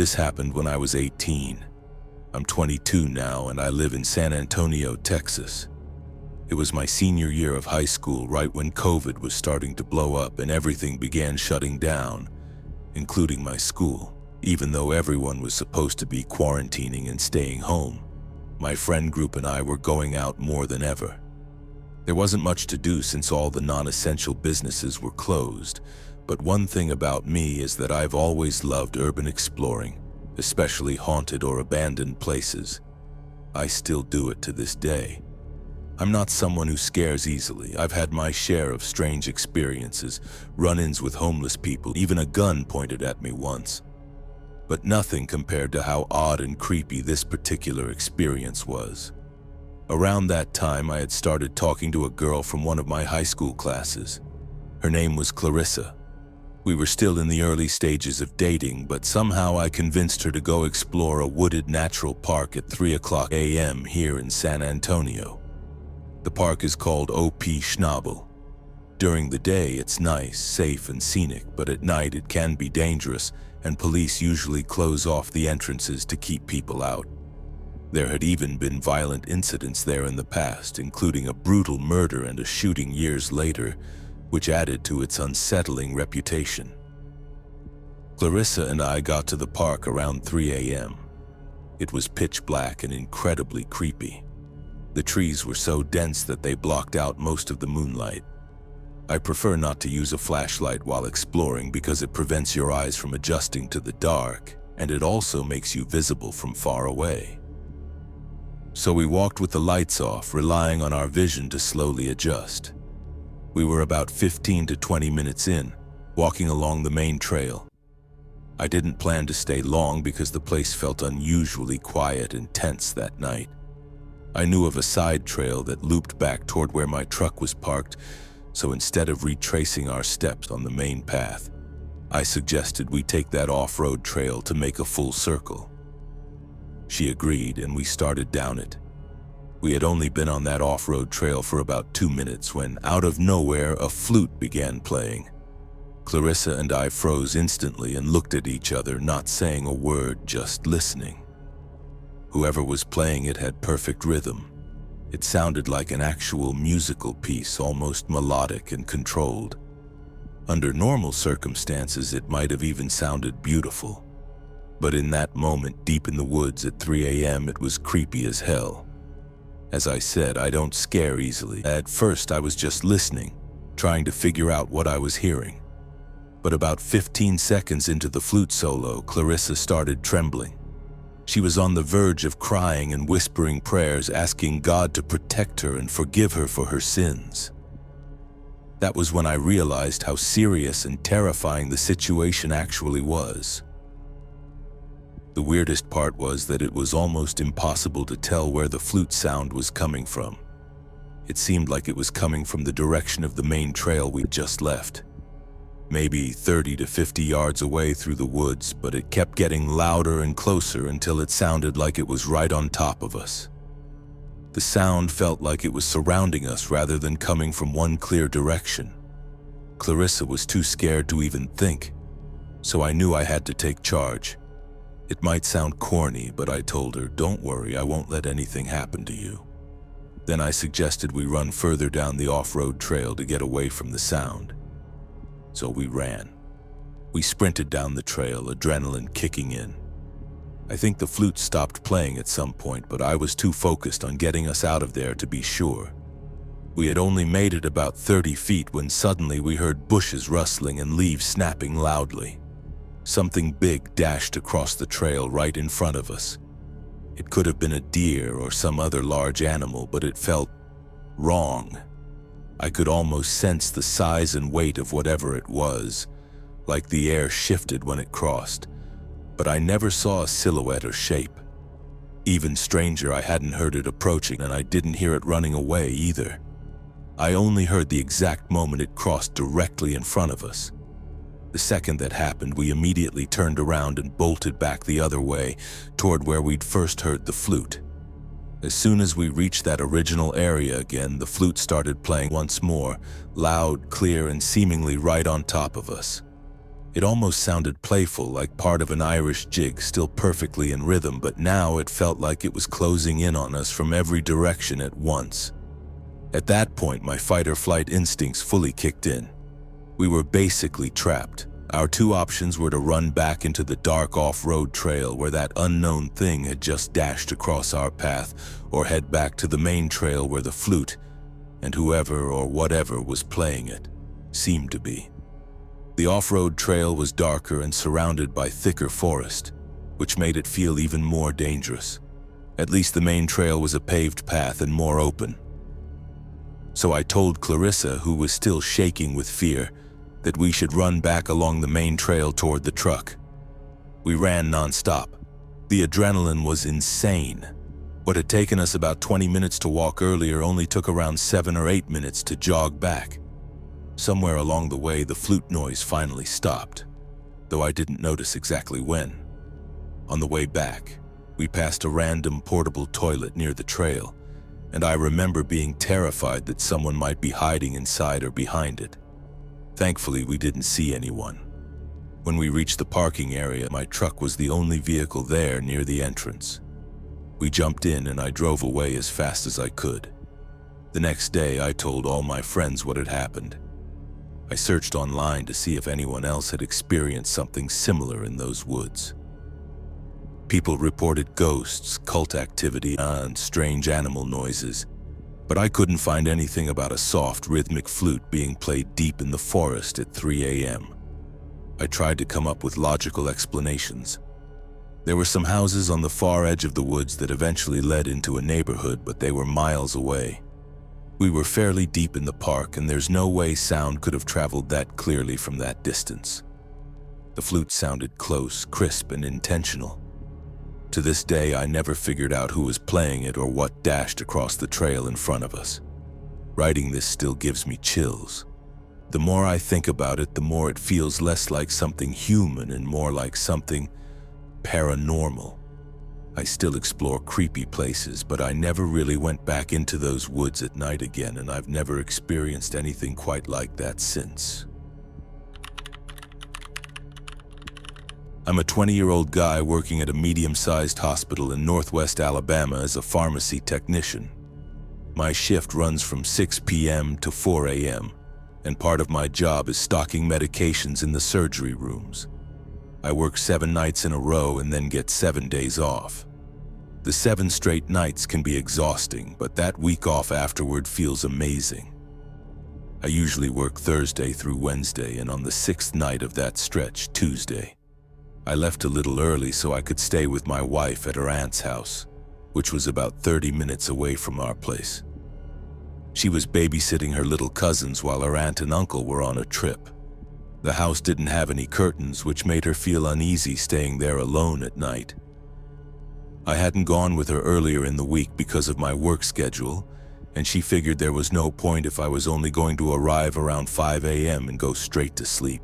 This happened when I was 18. I'm 22 now and I live in San Antonio, Texas. It was my senior year of high school, right when COVID was starting to blow up and everything began shutting down, including my school. Even though everyone was supposed to be quarantining and staying home, my friend group and I were going out more than ever. There wasn't much to do since all the non-essential businesses were closed, but one thing about me is that I've always loved urban exploring, especially haunted or abandoned places. I still do it to this day. I'm not someone who scares easily. I've had my share of strange experiences, run-ins with homeless people, even a gun pointed at me once. But nothing compared to how odd and creepy this particular experience was. Around that time, I had started talking to a girl from one of my high school classes. Her name was Clarissa. We were still in the early stages of dating, but somehow I convinced her to go explore a wooded natural park at 3:00 a.m. here in San Antonio. The park is called O.P. Schnabel. During the day, it's nice, safe, and scenic, but at night it can be dangerous, and police usually close off the entrances to keep people out. There had even been violent incidents there in the past, including a brutal murder and a shooting years later, which added to its unsettling reputation. Clarissa and I got to the park around 3 a.m. It was pitch black and incredibly creepy. The trees were so dense that they blocked out most of the moonlight. I prefer not to use a flashlight while exploring because it prevents your eyes from adjusting to the dark, and it also makes you visible from far away. So we walked with the lights off, relying on our vision to slowly adjust. We were about 15 to 20 minutes in, walking along the main trail. I didn't plan to stay long because the place felt unusually quiet and tense that night. I knew of a side trail that looped back toward where my truck was parked, so instead of retracing our steps on the main path, I suggested we take that off-road trail to make a full circle. She agreed and we started down it. We had only been on that off-road trail for about 2 minutes when, out of nowhere, a flute began playing. Clarissa and I froze instantly and looked at each other, not saying a word, just listening. Whoever was playing it had perfect rhythm. It sounded like an actual musical piece, almost melodic and controlled. Under normal circumstances, it might have even sounded beautiful. But in that moment, deep in the woods at 3 a.m., it was creepy as hell. As I said, I don't scare easily. At first, I was just listening, trying to figure out what I was hearing. But about 15 seconds into the flute solo, Clarissa started trembling. She was on the verge of crying and whispering prayers, asking God to protect her and forgive her for her sins. That was when I realized how serious and terrifying the situation actually was. The weirdest part was that it was almost impossible to tell where the flute sound was coming from. It seemed like it was coming from the direction of the main trail we just left. Maybe 30 to 50 yards away through the woods, but it kept getting louder and closer until it sounded like it was right on top of us. The sound felt like it was surrounding us rather than coming from one clear direction. Clarissa was too scared to even think, so I knew I had to take charge. It might sound corny, but I told her, "Don't worry, I won't let anything happen to you." Then I suggested we run further down the off-road trail to get away from the sound. So we ran. We sprinted down the trail, adrenaline kicking in. I think the flute stopped playing at some point, but I was too focused on getting us out of there to be sure. We had only made it about 30 feet when suddenly we heard bushes rustling and leaves snapping loudly. Something big dashed across the trail right in front of us. It could have been a deer or some other large animal, but it felt wrong. I could almost sense the size and weight of whatever it was, like the air shifted when it crossed, but I never saw a silhouette or shape. Even stranger, I hadn't heard it approaching, and I didn't hear it running away either. I only heard the exact moment it crossed directly in front of us. The second that happened, we immediately turned around and bolted back the other way, toward where we'd first heard the flute. As soon as we reached that original area again, the flute started playing once more, loud, clear, and seemingly right on top of us. It almost sounded playful, like part of an Irish jig, still perfectly in rhythm, but now it felt like it was closing in on us from every direction at once. At that point, my fight-or-flight instincts fully kicked in. We were basically trapped. Our two options were to run back into the dark off-road trail where that unknown thing had just dashed across our path, or head back to the main trail where the flute, and whoever or whatever was playing it, seemed to be. The off-road trail was darker and surrounded by thicker forest, which made it feel even more dangerous. At least the main trail was a paved path and more open. So I told Clarissa, who was still shaking with fear, that we should run back along the main trail toward the truck. We ran non-stop. The adrenaline was insane. What had taken us about 20 minutes to walk earlier only took around 7 or 8 minutes to jog back. Somewhere along the way, the flute noise finally stopped, though I didn't notice exactly when. On the way back, we passed a random portable toilet near the trail, and I remember being terrified that someone might be hiding inside or behind it. Thankfully, we didn't see anyone. When we reached the parking area, my truck was the only vehicle there near the entrance. We jumped in and I drove away as fast as I could. The next day, I told all my friends what had happened. I searched online to see if anyone else had experienced something similar in those woods. People reported ghosts, cult activity, and strange animal noises, but I couldn't find anything about a soft, rhythmic flute being played deep in the forest at 3 a.m. I tried to come up with logical explanations. There were some houses on the far edge of the woods that eventually led into a neighborhood, but they were miles away. We were fairly deep in the park, and there's no way sound could have traveled that clearly from that distance. The flute sounded close, crisp, and intentional. To this day, I never figured out who was playing it or what dashed across the trail in front of us. Writing this still gives me chills. The more I think about it, the more it feels less like something human and more like something paranormal. I still explore creepy places, but I never really went back into those woods at night again, and I've never experienced anything quite like that since. I'm a 20-year-old guy working at a medium-sized hospital in Northwest Alabama as a pharmacy technician. My shift runs from 6 p.m. to 4 a.m., and part of my job is stocking medications in the surgery rooms. I work 7 nights in a row and then get 7 days off. The 7 straight nights can be exhausting, but that week off afterward feels amazing. I usually work Thursday through Wednesday, and on the 6th night of that stretch, Tuesday, I left a little early so I could stay with my wife at her aunt's house, which was about 30 minutes away from our place. She was babysitting her little cousins while her aunt and uncle were on a trip. The house didn't have any curtains, which made her feel uneasy staying there alone at night. I hadn't gone with her earlier in the week because of my work schedule, and she figured there was no point if I was only going to arrive around 5 a.m. and go straight to sleep.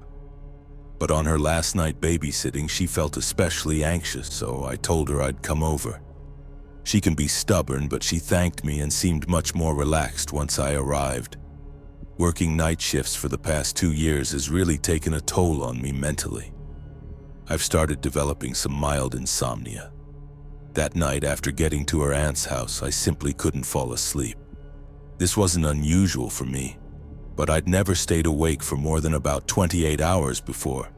But on her last night babysitting, she felt especially anxious, so I told her I'd come over. She can be stubborn, but she thanked me and seemed much more relaxed once I arrived. Working night shifts for the past 2 years has really taken a toll on me mentally. I've started developing some mild insomnia. That night, after getting to her aunt's house, I simply couldn't fall asleep. This wasn't unusual for me, but I'd never stayed awake for more than about 28 hours before.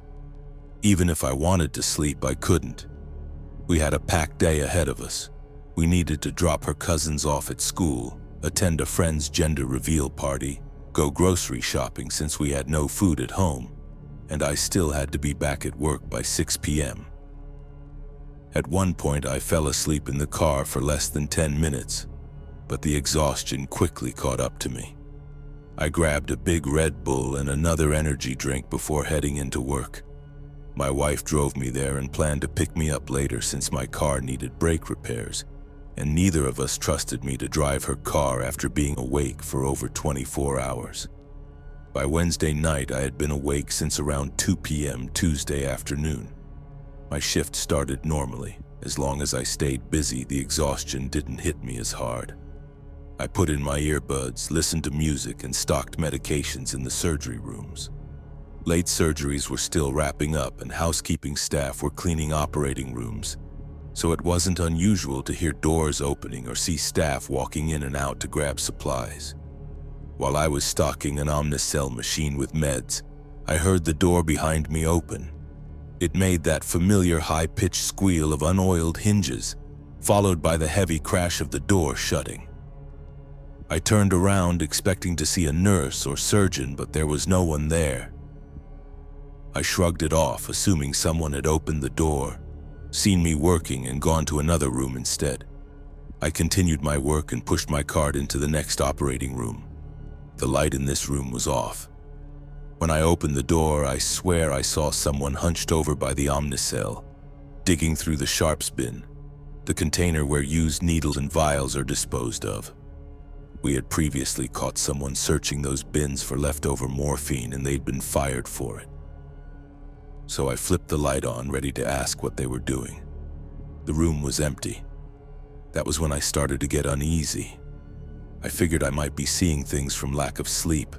Even if I wanted to sleep, I couldn't. We had a packed day ahead of us. We needed to drop her cousins off at school, attend a friend's gender reveal party, go grocery shopping since we had no food at home, and I still had to be back at work by 6 p.m. At one point, I fell asleep in the car for less than 10 minutes, but the exhaustion quickly caught up to me. I grabbed a big Red Bull and another energy drink before heading into work. My wife drove me there and planned to pick me up later since my car needed brake repairs, and neither of us trusted me to drive her car after being awake for over 24 hours. By Wednesday night, I had been awake since around 2 p.m. Tuesday afternoon. My shift started normally. As long as I stayed busy, the exhaustion didn't hit me as hard. I put in my earbuds, listened to music, and stocked medications in the surgery rooms. Late surgeries were still wrapping up and housekeeping staff were cleaning operating rooms, so it wasn't unusual to hear doors opening or see staff walking in and out to grab supplies. While I was stocking an Omnicell machine with meds, I heard the door behind me open. It made that familiar high-pitched squeal of unoiled hinges, followed by the heavy crash of the door shutting. I turned around expecting to see a nurse or surgeon, but there was no one there. I shrugged it off, assuming someone had opened the door, seen me working, and gone to another room instead. I continued my work and pushed my cart into the next operating room. The light in this room was off. When I opened the door, I swear I saw someone hunched over by the Omnicell, digging through the sharps bin, the container where used needles and vials are disposed of. We had previously caught someone searching those bins for leftover morphine, and they'd been fired for it. So I flipped the light on, ready to ask what they were doing. The room was empty. That was when I started to get uneasy. I figured I might be seeing things from lack of sleep.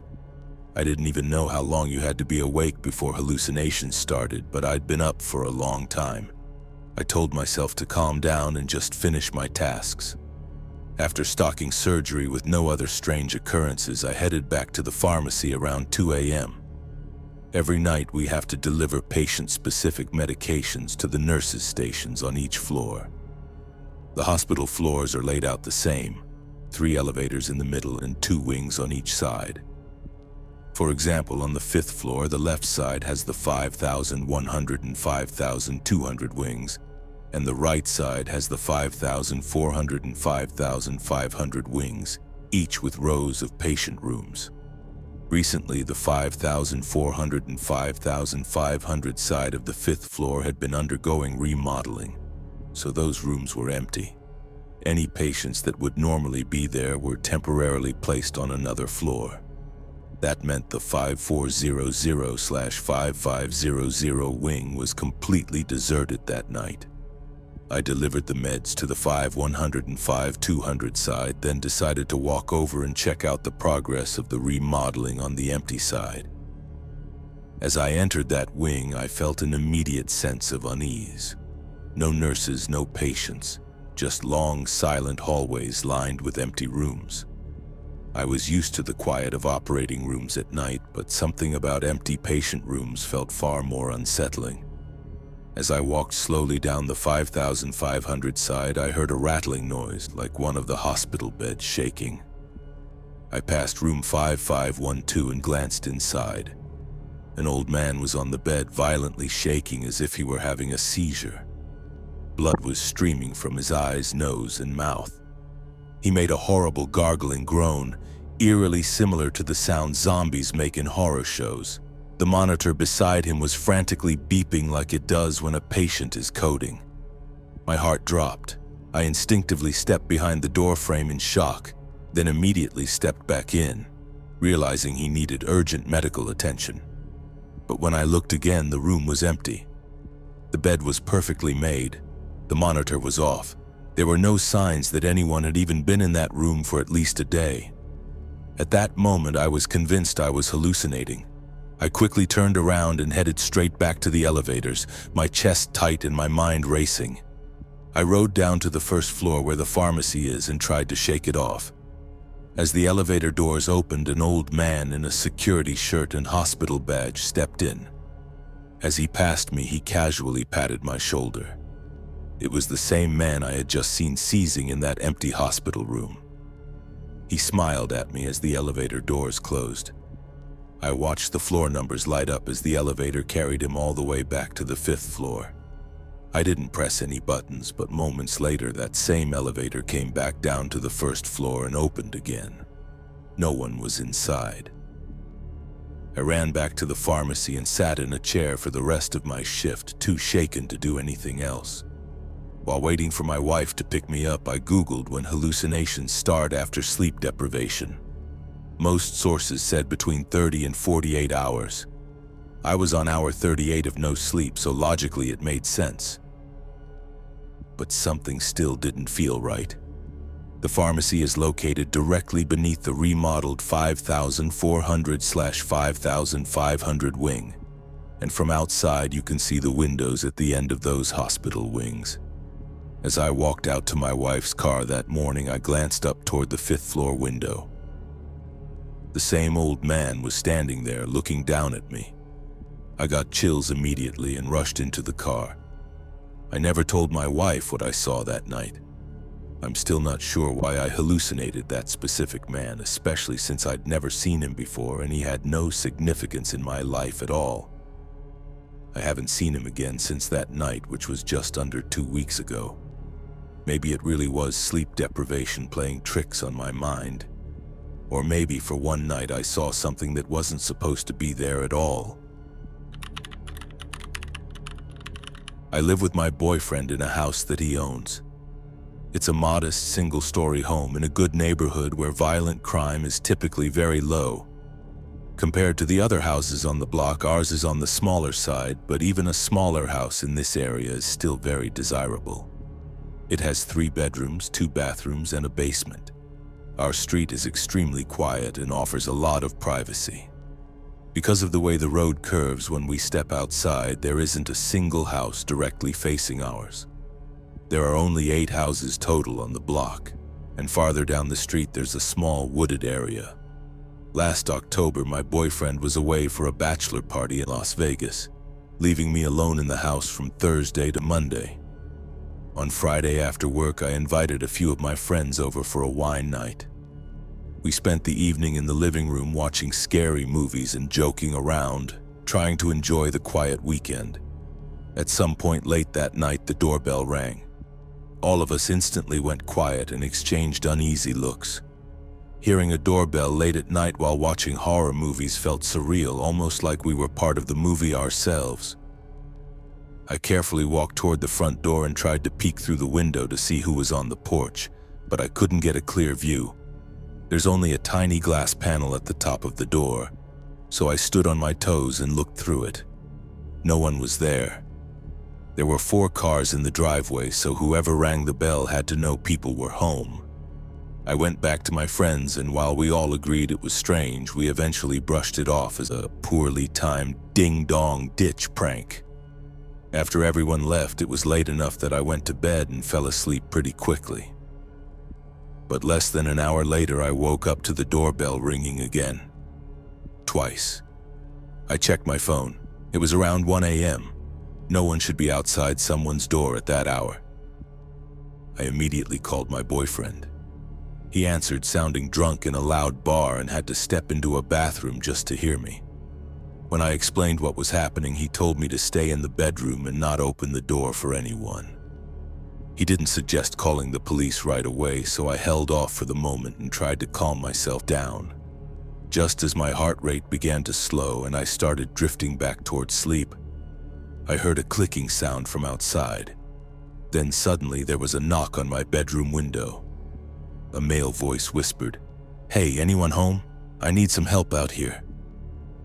I didn't even know how long you had to be awake before hallucinations started, but I'd been up for a long time. I told myself to calm down and just finish my tasks. After stocking surgery with no other strange occurrences, I headed back to the pharmacy around 2 a.m. Every night we have to deliver patient-specific medications to the nurses' stations on each floor. The hospital floors are laid out the same, 3 elevators in the middle and 2 wings on each side. For example, on the 5th floor, the left side has the 5,100 and 5,200 wings, and the right side has the 5,400 and 5,500 wings, each with rows of patient rooms. Recently, the 5,400 and 5,500 side of the 5th floor had been undergoing remodeling, so those rooms were empty. Any patients that would normally be there were temporarily placed on another floor. That meant the 5400/5500 wing was completely deserted that night. I delivered the meds to the 5,100 and 5,200 side, then decided to walk over and check out the progress of the remodeling on the empty side. As I entered that wing, I felt an immediate sense of unease. No nurses, no patients, just long, silent hallways lined with empty rooms. I was used to the quiet of operating rooms at night, but something about empty patient rooms felt far more unsettling. As I walked slowly down the 5,500 side, I heard a rattling noise, like one of the hospital beds shaking. I passed room 5512 and glanced inside. An old man was on the bed, violently shaking as if he were having a seizure. Blood was streaming from his eyes, nose, and mouth. He made a horrible gargling groan, eerily similar to the sound zombies make in horror shows. The monitor beside him was frantically beeping like it does when a patient is coding. My heart dropped. I instinctively stepped behind the door frame in shock, then immediately stepped back in, realizing he needed urgent medical attention. But when I looked again, the room was empty. The bed was perfectly made. The monitor was off. There were no signs that anyone had even been in that room for at least a day. At that moment, I was convinced I was hallucinating. I quickly turned around and headed straight back to the elevators, my chest tight and my mind racing. I rode down to the 1st floor where the pharmacy is and tried to shake it off. As the elevator doors opened, an old man in a security shirt and hospital badge stepped in. As he passed me, he casually patted my shoulder. It was the same man I had just seen seizing in that empty hospital room. He smiled at me as the elevator doors closed. I watched the floor numbers light up as the elevator carried him all the way back to the 5th floor. I didn't press any buttons, but moments later that same elevator came back down to the 1st floor and opened again. No one was inside. I ran back to the pharmacy and sat in a chair for the rest of my shift, too shaken to do anything else. While waiting for my wife to pick me up, I Googled when hallucinations start after sleep deprivation. Most sources said between 30 and 48 hours. I was on hour 38 of no sleep, so logically it made sense. But something still didn't feel right. The pharmacy is located directly beneath the remodeled 5400/5500 wing, and from outside you can see the windows at the end of those hospital wings. As I walked out to my wife's car that morning, I glanced up toward the 5th floor window. The same old man was standing there looking down at me. I got chills immediately and rushed into the car. I never told my wife what I saw that night. I'm still not sure why I hallucinated that specific man, especially since I'd never seen him before and he had no significance in my life at all. I haven't seen him again since that night, which was just under 2 weeks ago. Maybe it really was sleep deprivation playing tricks on my mind. Or maybe for one night I saw something that wasn't supposed to be there at all. I live with my boyfriend in a house that he owns. It's a modest single-story home in a good neighborhood where violent crime is typically very low. Compared to the other houses on the block, ours is on the smaller side, but even a smaller house in this area is still very desirable. It has 3 bedrooms, 2 bathrooms, and a basement. Our street is extremely quiet and offers a lot of privacy. Because of the way the road curves when we step outside, there isn't a single house directly facing ours. There are only 8 houses total on the block, and farther down the street there's a small wooded area. Last October, my boyfriend was away for a bachelor party in Las Vegas, leaving me alone in the house from Thursday to Monday. On Friday after work, I invited a few of my friends over for a wine night. We spent the evening in the living room watching scary movies and joking around, trying to enjoy the quiet weekend. At some point late that night, the doorbell rang. All of us instantly went quiet and exchanged uneasy looks. Hearing a doorbell late at night while watching horror movies felt surreal, almost like we were part of the movie ourselves. I carefully walked toward the front door and tried to peek through the window to see who was on the porch, but I couldn't get a clear view. There's only a tiny glass panel at the top of the door, so I stood on my toes and looked through it. No one was there. There were 4 cars in the driveway, so whoever rang the bell had to know people were home. I went back to my friends, and while we all agreed it was strange, we eventually brushed it off as a poorly timed ding-dong ditch prank. After everyone left, it was late enough that I went to bed and fell asleep pretty quickly. But less than an hour later, I woke up to the doorbell ringing again. Twice. I checked my phone. It was around 1 a.m. No one should be outside someone's door at that hour. I immediately called my boyfriend. He answered sounding drunk in a loud bar and had to step into a bathroom just to hear me. When I explained what was happening, he told me to stay in the bedroom and not open the door for anyone. He didn't suggest calling the police right away, so I held off for the moment and tried to calm myself down. Just as my heart rate began to slow and I started drifting back towards sleep, I heard a clicking sound from outside. Then suddenly there was a knock on my bedroom window. A male voice whispered, "Hey, anyone home? I need some help out here."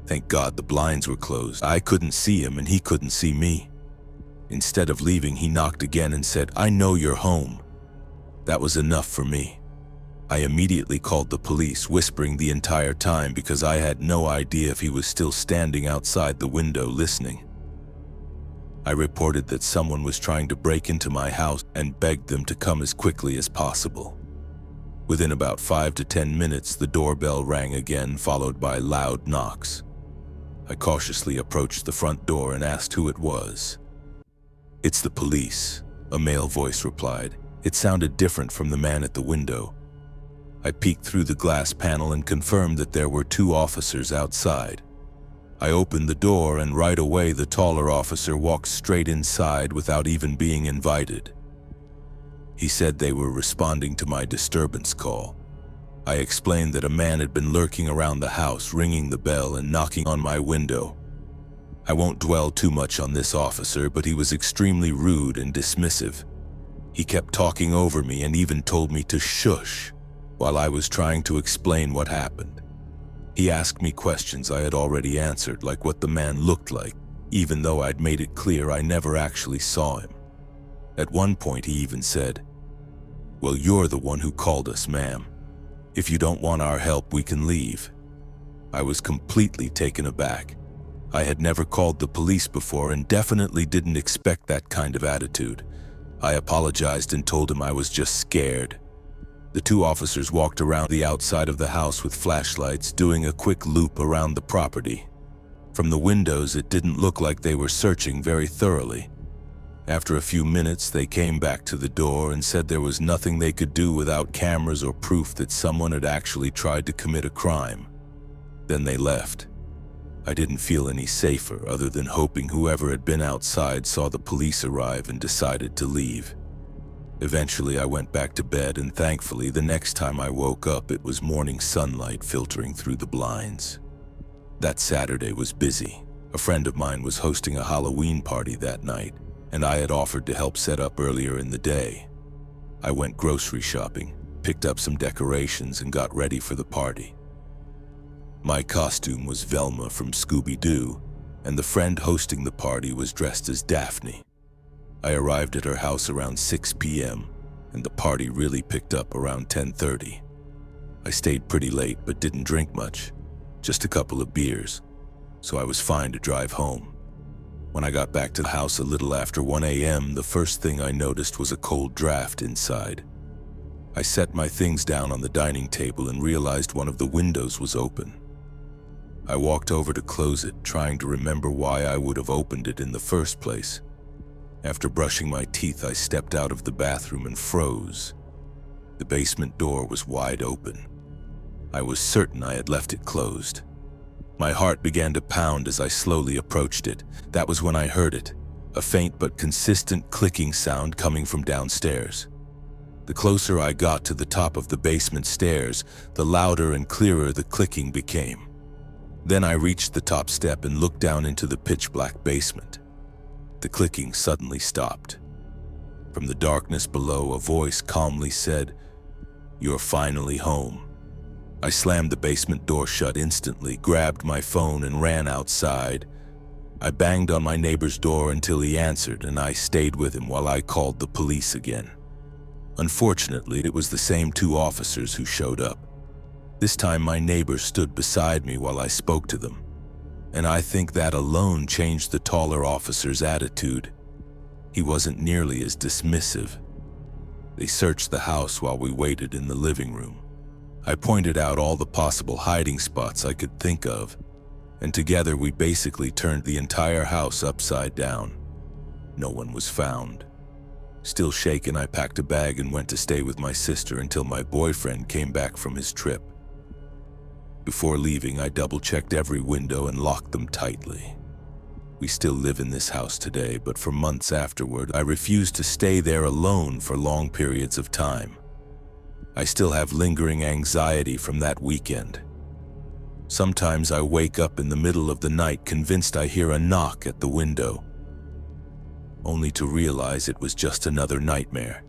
Thank God the blinds were closed. I couldn't see him and he couldn't see me. Instead of leaving, he knocked again and said, "I know you're home." That was enough for me. I immediately called the police, whispering the entire time because I had no idea if he was still standing outside the window listening. I reported that someone was trying to break into my house and begged them to come as quickly as possible. Within about 5 to 10 minutes, the doorbell rang again, followed by loud knocks. I cautiously approached the front door and asked who it was. "It's the police," a male voice replied. It sounded different from the man at the window. I peeked through the glass panel and confirmed that there were 2 officers outside. I opened the door and right away the taller officer walked straight inside without even being invited. He said they were responding to my disturbance call. I explained that a man had been lurking around the house, ringing the bell and knocking on my window. I won't dwell too much on this officer, but he was extremely rude and dismissive. He kept talking over me and even told me to shush while I was trying to explain what happened. He asked me questions I had already answered, like what the man looked like, even though I'd made it clear I never actually saw him. At one point he even said, "Well, you're the one who called us, ma'am. If you don't want our help, we can leave." I was completely taken aback. I had never called the police before and definitely didn't expect that kind of attitude. I apologized and told him I was just scared. The two officers walked around the outside of the house with flashlights, doing a quick loop around the property. From the windows, it didn't look like they were searching very thoroughly. After a few minutes, they came back to the door and said there was nothing they could do without cameras or proof that someone had actually tried to commit a crime. Then they left. I didn't feel any safer other than hoping whoever had been outside saw the police arrive and decided to leave. Eventually, I went back to bed, and thankfully, the next time I woke up, it was morning sunlight filtering through the blinds. That Saturday was busy. A friend of mine was hosting a Halloween party that night, and I had offered to help set up earlier in the day. I went grocery shopping, picked up some decorations, and got ready for the party. My costume was Velma from Scooby-Doo, and the friend hosting the party was dressed as Daphne. I arrived at her house around 6 p.m., and the party really picked up around 10:30. I stayed pretty late but didn't drink much, just a couple of beers, so I was fine to drive home. When I got back to the house a little after 1 a.m., the first thing I noticed was a cold draft inside. I set my things down on the dining table and realized one of the windows was open. I walked over to close it, trying to remember why I would have opened it in the first place. After brushing my teeth, I stepped out of the bathroom and froze. The basement door was wide open. I was certain I had left it closed. My heart began to pound as I slowly approached it. That was when I heard it, a faint but consistent clicking sound coming from downstairs. The closer I got to the top of the basement stairs, the louder and clearer the clicking became. Then I reached the top step and looked down into the pitch-black basement. The clicking suddenly stopped. From the darkness below, a voice calmly said, "You're finally home." I slammed the basement door shut instantly, grabbed my phone, and ran outside. I banged on my neighbor's door until he answered, and I stayed with him while I called the police again. Unfortunately, it was the same two officers who showed up. This time, my neighbor stood beside me while I spoke to them, and I think that alone changed the taller officer's attitude. He wasn't nearly as dismissive. They searched the house while we waited in the living room. I pointed out all the possible hiding spots I could think of, and together we basically turned the entire house upside down. No one was found. Still shaken, I packed a bag and went to stay with my sister until my boyfriend came back from his trip. Before leaving, I double-checked every window and locked them tightly. We still live in this house today, but for months afterward, I refused to stay there alone for long periods of time. I still have lingering anxiety from that weekend. Sometimes I wake up in the middle of the night convinced I hear a knock at the window, only to realize it was just another nightmare.